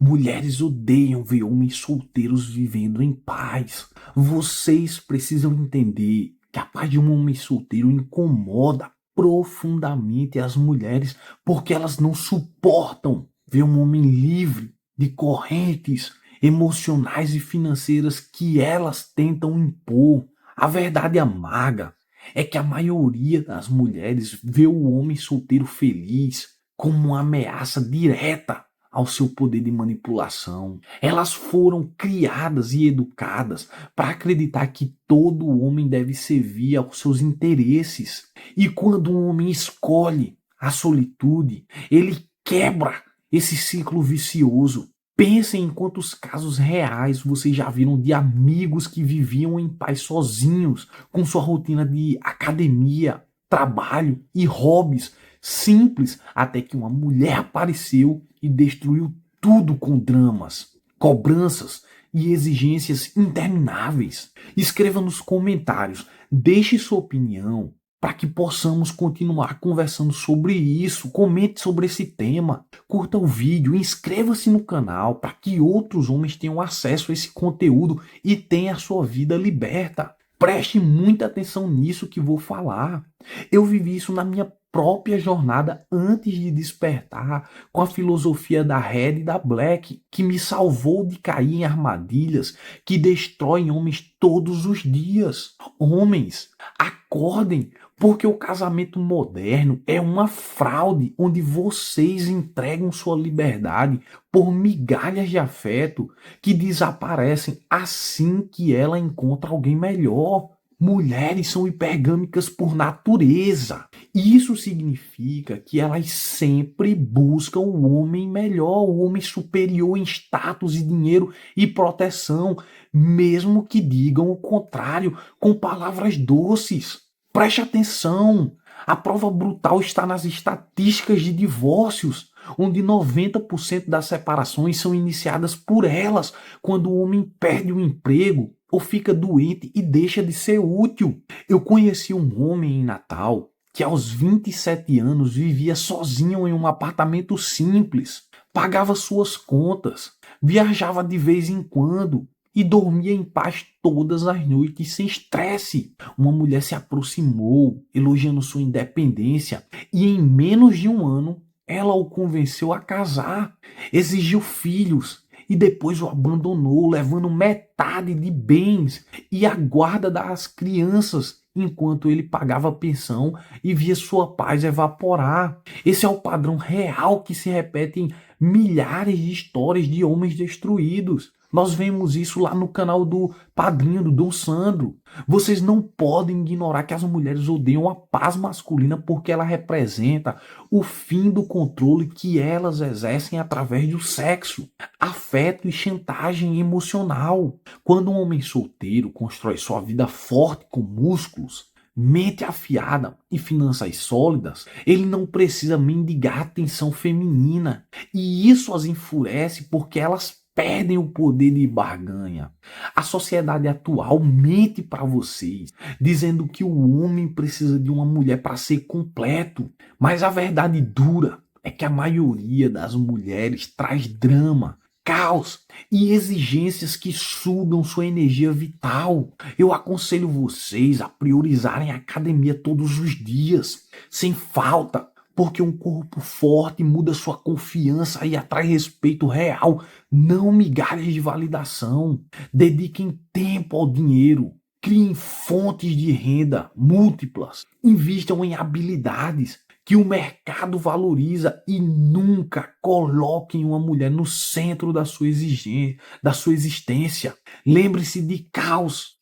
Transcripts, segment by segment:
Mulheres odeiam ver homens solteiros vivendo em paz. Vocês precisam entender que a paz de um homem solteiro incomoda profundamente as mulheres porque elas não suportam ver um homem livre de correntes emocionais e financeiras que elas tentam impor. A verdade amarga é que a maioria das mulheres vê o homem solteiro feliz como uma ameaça direta ao seu poder de manipulação. Elas foram criadas e educadas para acreditar que todo homem deve servir aos seus interesses. E quando um homem escolhe a solitude, ele quebra esse ciclo vicioso. Pensem em quantos casos reais vocês já viram de amigos que viviam em paz sozinhos, com sua rotina de academia, trabalho e hobbies simples, até que uma mulher apareceu e destruiu tudo com dramas, cobranças e exigências intermináveis. Escreva nos comentários, deixe sua opinião para que possamos continuar conversando sobre isso. Comente sobre esse tema, curta o vídeo, inscreva-se no canal para que outros homens tenham acesso a esse conteúdo e tenham a sua vida liberta. Preste muita atenção nisso que vou falar. Eu vivi isso na minha própria jornada antes de despertar, com a filosofia da Red e da Black, que me salvou de cair em armadilhas que destroem homens todos os dias. Homens, acordem, porque o casamento moderno é uma fraude onde vocês entregam sua liberdade por migalhas de afeto que desaparecem assim que ela encontra alguém melhor. Mulheres são hipergâmicas por natureza. Isso significa que elas sempre buscam o homem melhor, o homem superior em status e dinheiro e proteção, mesmo que digam o contrário com palavras doces. Preste atenção. A prova brutal está nas estatísticas de divórcios, onde 90% das separações são iniciadas por elas, quando o homem perde o emprego ou fica doente e deixa de ser útil. Eu conheci um homem em Natal que aos 27 anos vivia sozinho em um apartamento simples, pagava suas contas, viajava de vez em quando e dormia em paz todas as noites sem estresse. Uma mulher se aproximou, elogiando sua independência, e em menos de um ano ela o convenceu a casar, exigiu filhos e depois o abandonou, levando metade de bens e a guarda das crianças, enquanto ele pagava a pensão e via sua paz evaporar. Esse é o padrão real que se repete em milhares de histórias de homens destruídos. Nós vemos isso lá no canal do padrinho do Dom Sandro. Vocês não podem ignorar que as mulheres odeiam a paz masculina porque ela representa o fim do controle que elas exercem através do sexo, afeto e chantagem emocional. Quando um homem solteiro constrói sua vida forte com músculos, mente afiada e finanças sólidas, ele não precisa mendigar atenção feminina. E isso as enfurece porque elas perdem o poder de barganha. A sociedade atual mente para vocês, dizendo que o homem precisa de uma mulher para ser completo. Mas a verdade dura é que a maioria das mulheres traz drama, caos e exigências que sugam sua energia vital. Eu aconselho vocês a priorizarem a academia todos os dias, sem falta, porque um corpo forte muda sua confiança e atrai respeito real, não migalhas de validação. Dediquem tempo ao dinheiro. Criem fontes de renda múltiplas. Invistam em habilidades que o mercado valoriza e nunca coloquem uma mulher no centro da sua exigência, da sua existência. Lembre-se de casos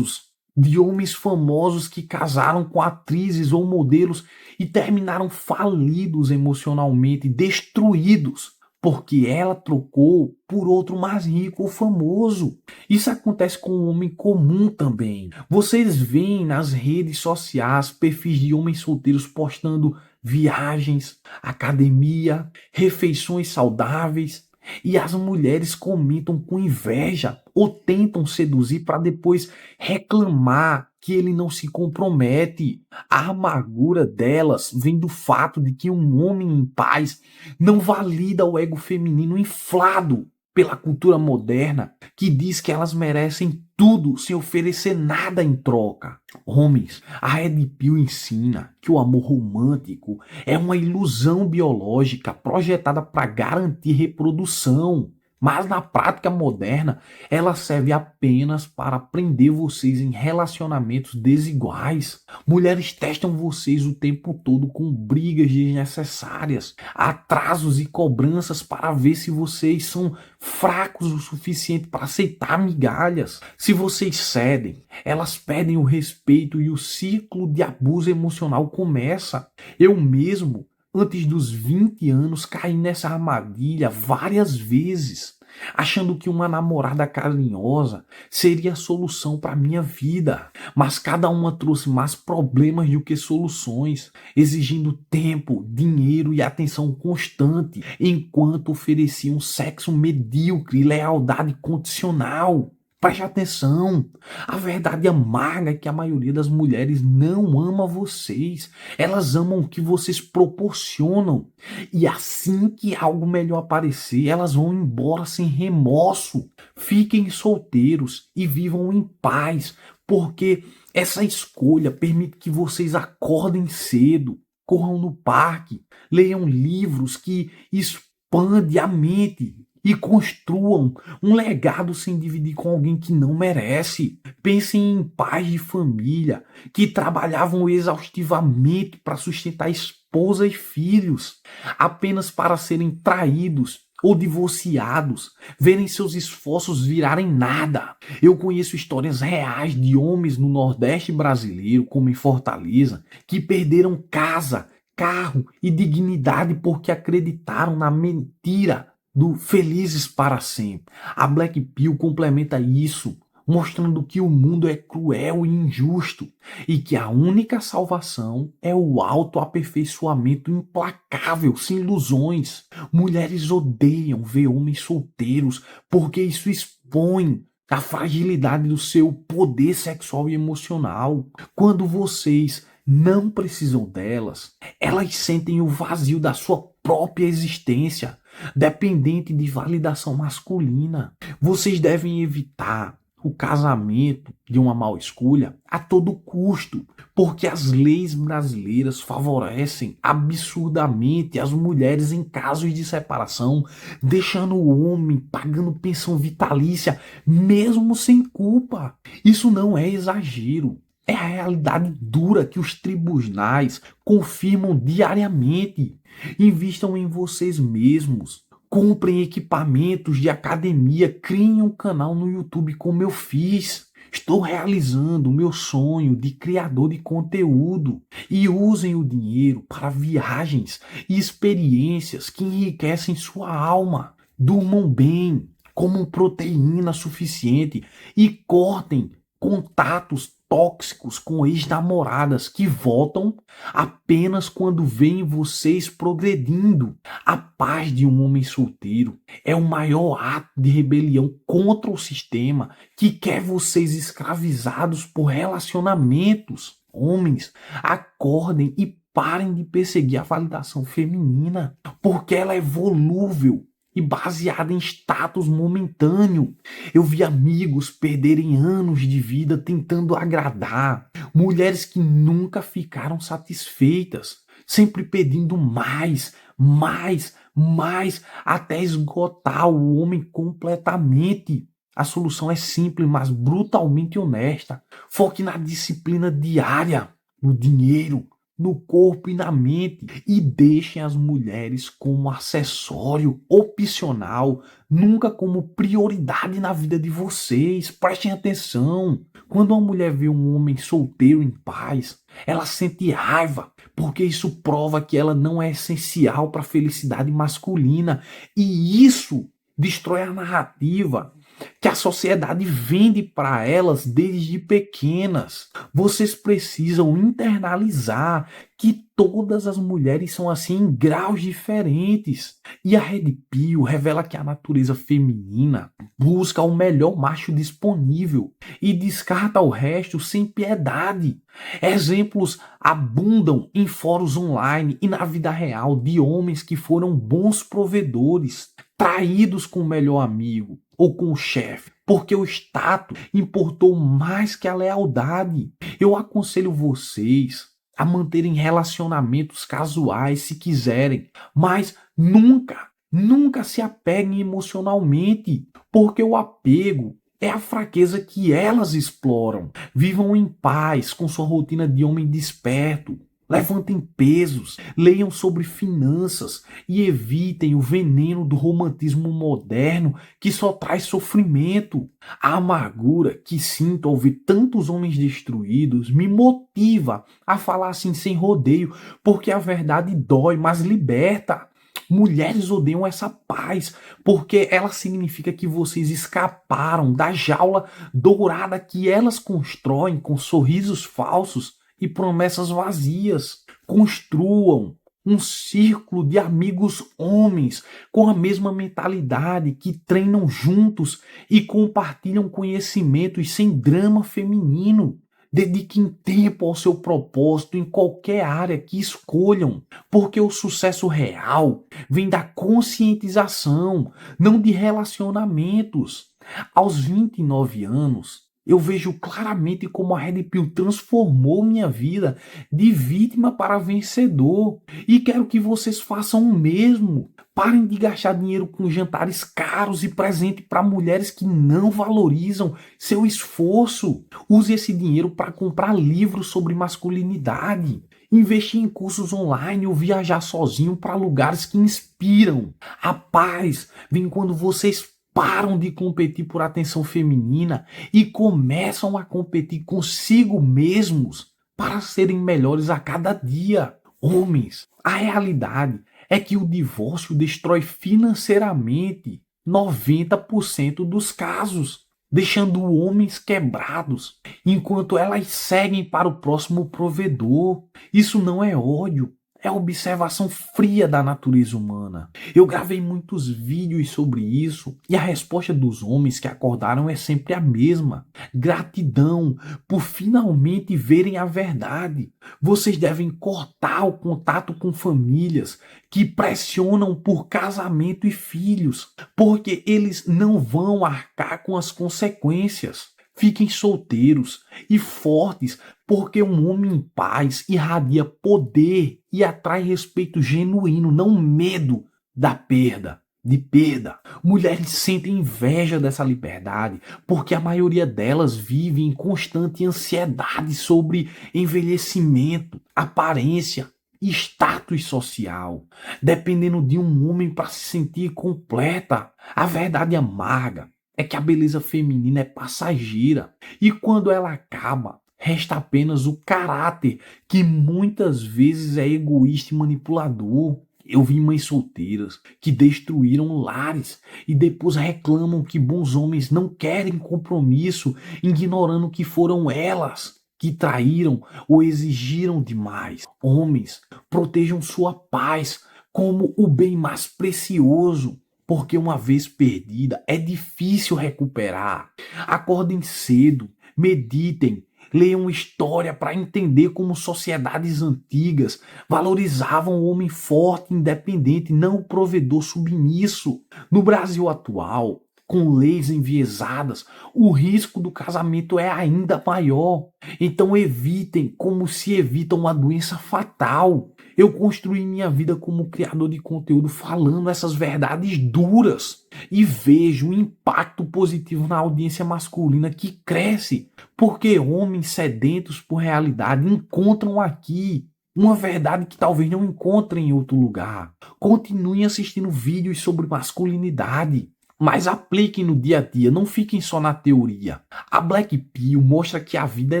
de homens famosos que casaram com atrizes ou modelos e terminaram falidos emocionalmente, destruídos, porque ela trocou por outro mais rico ou famoso. Isso acontece com um homem comum também. Vocês veem nas redes sociais perfis de homens solteiros postando viagens, academia, refeições saudáveis, E as mulheres comentam com inveja ou tentam seduzir para depois reclamar que ele não se compromete. A amargura delas vem do fato de que um homem em paz não valida o ego feminino inflado pela cultura moderna, que diz que elas merecem tudo sem oferecer nada em troca. Homens, a Red Pill ensina que o amor romântico é uma ilusão biológica projetada para garantir reprodução. Mas na prática moderna, ela serve apenas para prender vocês em relacionamentos desiguais. Mulheres testam vocês o tempo todo com brigas desnecessárias, atrasos e cobranças para ver se vocês são fracos o suficiente para aceitar migalhas. Se vocês cedem, elas perdem o respeito e o ciclo de abuso emocional começa. Eu mesmo, antes dos 20 anos, caí nessa armadilha várias vezes, achando que uma namorada carinhosa seria a solução para minha vida. Mas cada uma trouxe mais problemas do que soluções, exigindo tempo, dinheiro e atenção constante, enquanto ofereciam sexo medíocre e lealdade condicional. Preste atenção, a verdade amarga é que a maioria das mulheres não ama vocês, elas amam o que vocês proporcionam. E assim que algo melhor aparecer, elas vão embora sem remorso. Fiquem solteiros e vivam em paz, porque essa escolha permite que vocês acordem cedo, corram no parque, leiam livros que expandem a mente, e construam um legado sem dividir com alguém que não merece. Pensem em pais de família que trabalhavam exaustivamente para sustentar esposa e filhos, apenas para serem traídos ou divorciados, verem seus esforços virarem nada. Eu conheço histórias reais de homens no Nordeste brasileiro, como em Fortaleza, que perderam casa, carro e dignidade porque acreditaram na mentira do felizes para sempre. A Black Pill complementa isso, mostrando que o mundo é cruel e injusto e que a única salvação é o autoaperfeiçoamento implacável, sem ilusões. Mulheres odeiam ver homens solteiros porque isso expõe a fragilidade do seu poder sexual e emocional. Quando vocês não precisam delas, elas sentem o vazio da sua própria existência, dependente de validação masculina. Vocês devem evitar o casamento de uma mal escolha a todo custo, porque as leis brasileiras favorecem absurdamente as mulheres em casos de separação, deixando o homem pagando pensão vitalícia mesmo sem culpa. Isso não é exagero. É a realidade dura que os tribunais confirmam diariamente. Invistam em vocês mesmos. Comprem equipamentos de academia. Criem um canal no YouTube como eu fiz. Estou realizando o meu sonho de criador de conteúdo. E usem o dinheiro para viagens e experiências que enriquecem sua alma. Durmam bem, comam proteína suficiente e cortem contatos tóxicos com ex-namoradas que voltam apenas quando veem vocês progredindo. A paz de um homem solteiro é o maior ato de rebelião contra o sistema que quer vocês escravizados por relacionamentos. Homens, acordem e parem de perseguir a validação feminina, porque ela é volúvel e baseada em status momentâneo. Eu vi amigos perderem anos de vida tentando agradar, mulheres que nunca ficaram satisfeitas, sempre pedindo mais, mais, mais, até esgotar o homem completamente. A solução é simples, mas brutalmente honesta. Foque na disciplina diária, no dinheiro, no corpo e na mente, e deixem as mulheres como acessório opcional, nunca como prioridade na vida de vocês. Prestem atenção. Quando uma mulher vê um homem solteiro em paz, ela sente raiva, porque isso prova que ela não é essencial para a felicidade masculina, e isso destrói a narrativa que a sociedade vende para elas desde pequenas. Vocês precisam internalizar que todas as mulheres são assim em graus diferentes. E a Red Pill revela que a natureza feminina busca o melhor macho disponível e descarta o resto sem piedade. Exemplos abundam em fóruns online e na vida real de homens que foram bons provedores, traídos com o melhor amigo ou com o chefe, porque o status importou mais que a lealdade. Eu aconselho vocês a manterem relacionamentos casuais se quiserem, mas nunca se apeguem emocionalmente, porque o apego é a fraqueza que elas exploram. Vivam em paz com sua rotina de homem desperto. Levantem pesos, leiam sobre finanças e evitem o veneno do romantismo moderno que só traz sofrimento. A amargura que sinto ao ver tantos homens destruídos me motiva a falar assim sem rodeio, porque a verdade dói, mas liberta. Mulheres odeiam essa paz, porque ela significa que vocês escaparam da jaula dourada que elas constroem com sorrisos falsos e promessas vazias. Construam um círculo de amigos homens com a mesma mentalidade, que treinam juntos e compartilham conhecimentos sem drama feminino. Dediquem tempo ao seu propósito em qualquer área que escolham, porque o sucesso real vem da conscientização, não de relacionamentos. Aos 29 anos, eu vejo claramente como a Red Pill transformou minha vida de vítima para vencedor. E quero que vocês façam o mesmo. Parem de gastar dinheiro com jantares caros e presente para mulheres que não valorizam seu esforço. Use esse dinheiro para comprar livros sobre masculinidade, investir em cursos online ou viajar sozinho para lugares que inspiram. A paz vem quando vocês param de competir por atenção feminina e começam a competir consigo mesmos para serem melhores a cada dia. Homens, a realidade é que o divórcio destrói financeiramente 90% dos casos, deixando homens quebrados, enquanto elas seguem para o próximo provedor. Isso não é ódio, é observação fria da natureza humana. Eu gravei muitos vídeos sobre isso e a resposta dos homens que acordaram é sempre a mesma. Gratidão por finalmente verem a verdade. Vocês devem cortar o contato com famílias que pressionam por casamento e filhos, porque eles não vão arcar com as consequências. Fiquem solteiros e fortes, porque um homem em paz irradia poder e atrai respeito genuíno, não medo da perda. De perda. Mulheres sentem inveja dessa liberdade, porque a maioria delas vive em constante ansiedade sobre envelhecimento, aparência e status social, dependendo de um homem para se sentir completa. A verdade amarga é que a beleza feminina é passageira e quando ela acaba, resta apenas o caráter, que muitas vezes é egoísta e manipulador. Eu vi mães solteiras que destruíram lares e depois reclamam que bons homens não querem compromisso, ignorando que foram elas que traíram ou exigiram demais. Homens, protejam sua paz como o bem mais precioso, porque uma vez perdida é difícil recuperar. Acordem cedo, meditem, leiam história para entender como sociedades antigas valorizavam o homem forte e independente, não o provedor submisso. No Brasil atual, com leis enviesadas, o risco do casamento é ainda maior. Então evitem como se evita uma doença fatal. Eu construí minha vida como criador de conteúdo falando essas verdades duras e vejo um impacto positivo na audiência masculina que cresce, porque homens sedentos por realidade encontram aqui uma verdade que talvez não encontrem em outro lugar. Continuem assistindo vídeos sobre masculinidade, mas apliquem no dia a dia, não fiquem só na teoria. A Black Pill mostra que a vida é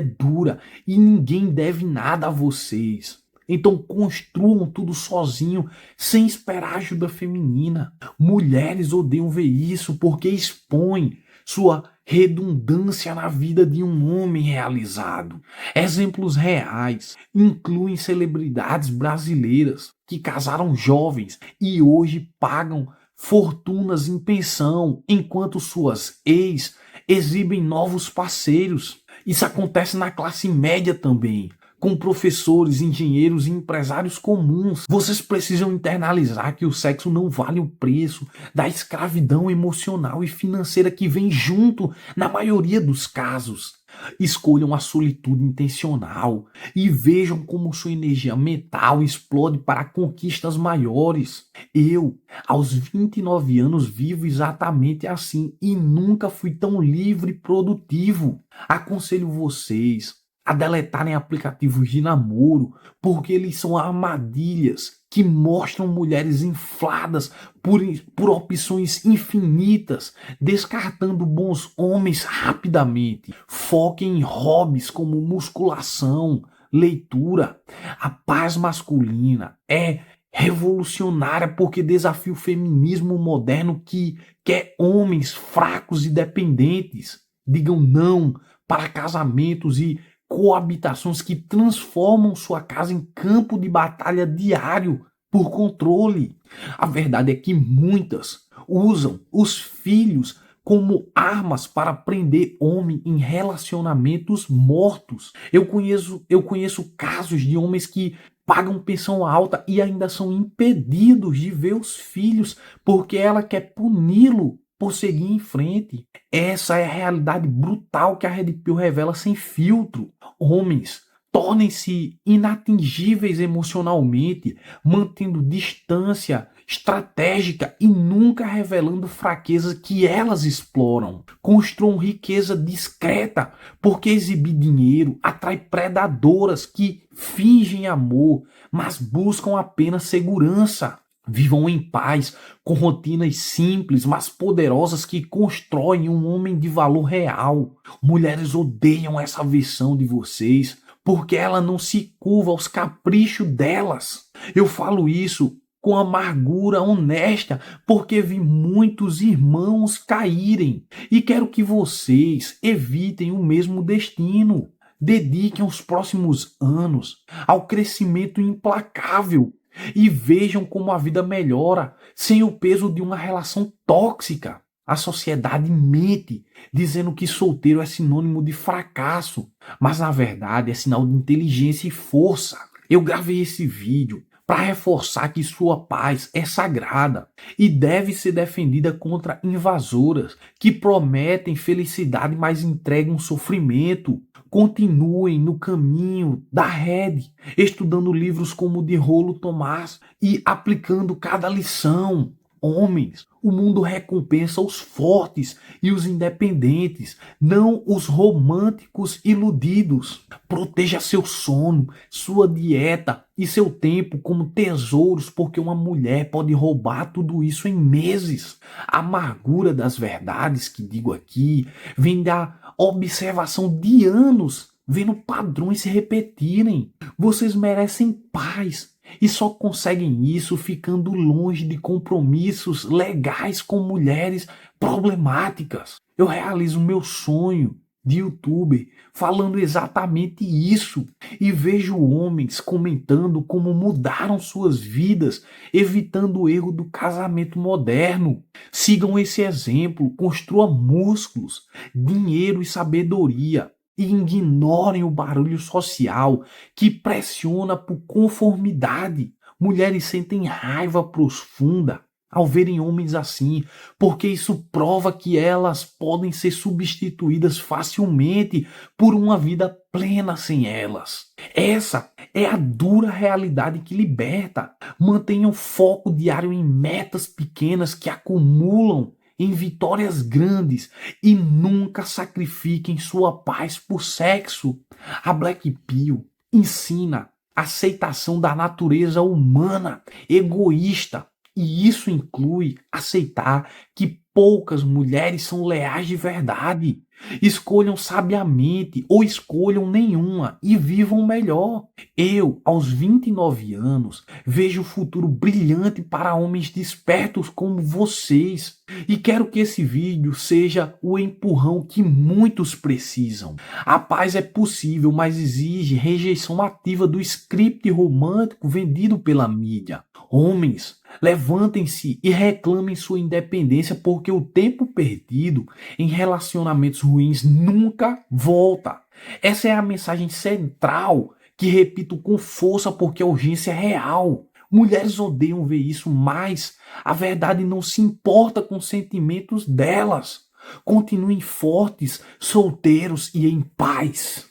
dura e ninguém deve nada a vocês. Então construam tudo sozinho, sem esperar ajuda feminina. Mulheres odeiam ver isso porque expõe sua redundância na vida de um homem realizado. Exemplos reais incluem celebridades brasileiras que casaram jovens e hoje pagam fortunas em pensão, enquanto suas ex exibem novos parceiros. Isso acontece na classe média também, com professores, engenheiros e empresários comuns. Vocês precisam internalizar que o sexo não vale o preço da escravidão emocional e financeira que vem junto na maioria dos casos. Escolham a solitude intencional e vejam como sua energia mental explode para conquistas maiores. Eu, aos 29 anos, vivo exatamente assim e nunca fui tão livre e produtivo. Aconselho vocês a deletarem aplicativos de namoro, porque eles são armadilhas que mostram mulheres infladas por opções infinitas, descartando bons homens rapidamente. Foquem em hobbies como musculação, leitura. A paz masculina é revolucionária porque desafia o feminismo moderno que quer homens fracos e dependentes. Digam não para casamentos e coabitações que transformam sua casa em campo de batalha diário por controle. A verdade é que muitas usam os filhos como armas para prender homem em relacionamentos mortos. Eu conheço casos de homens que pagam pensão alta e ainda são impedidos de ver os filhos porque ela quer puni-lo por seguir em frente. Essa é a realidade brutal que a Red Pill revela sem filtro. Homens, tornem-se inatingíveis emocionalmente, mantendo distância estratégica e nunca revelando fraquezas que elas exploram. Construam riqueza discreta, porque exibir dinheiro atrai predadoras que fingem amor, mas buscam apenas segurança. Vivam em paz, com rotinas simples, mas poderosas que constroem um homem de valor real. Mulheres odeiam essa versão de vocês, porque ela não se curva aos caprichos delas. Eu falo isso com amargura honesta, porque vi muitos irmãos caírem e quero que vocês evitem o mesmo destino. Dediquem os próximos anos ao crescimento implacável e vejam como a vida melhora sem o peso de uma relação tóxica. A sociedade mente, dizendo que solteiro é sinônimo de fracasso, mas na verdade é sinal de inteligência e força. Eu gravei esse vídeo para reforçar que sua paz é sagrada e deve ser defendida contra invasoras que prometem felicidade, mas entregam sofrimento. Continuem no caminho da rede, estudando livros como o de Rolo Tomás e aplicando cada lição. Homens, o mundo recompensa os fortes e os independentes, não os românticos iludidos. Proteja seu sono, sua dieta e seu tempo como tesouros, porque uma mulher pode roubar tudo isso em meses. A amargura das verdades que digo aqui vem da observação de anos, vendo padrões se repetirem. Vocês merecem paz. E só conseguem isso ficando longe de compromissos legais com mulheres problemáticas. Eu realizo meu sonho de youtuber falando exatamente isso e vejo homens comentando como mudaram suas vidas, evitando o erro do casamento moderno. Sigam esse exemplo, construam músculos, dinheiro e sabedoria. E ignorem o barulho social que pressiona por conformidade. Mulheres sentem raiva profunda ao verem homens assim, porque isso prova que elas podem ser substituídas facilmente por uma vida plena sem elas. Essa é a dura realidade que liberta. Mantenham foco diário em metas pequenas que acumulam em vitórias grandes e nunca sacrifiquem sua paz por sexo. A Black Pill ensina a aceitação da natureza humana, egoísta, e isso inclui aceitar que poucas mulheres são leais de verdade. Escolham sabiamente ou escolham nenhuma e vivam melhor. Eu, aos 29 anos, vejo o futuro brilhante para homens despertos como vocês. E quero que esse vídeo seja o empurrão que muitos precisam. A paz é possível, mas exige rejeição ativa do script romântico vendido pela mídia. Homens, levantem-se e reclamem sua independência, porque o tempo perdido em relacionamentos ruins nunca volta. Essa é a mensagem central que repito com força porque a urgência é real. Mulheres odeiam ver isso, mas a verdade não se importa com os sentimentos delas. Continuem fortes, solteiros e em paz.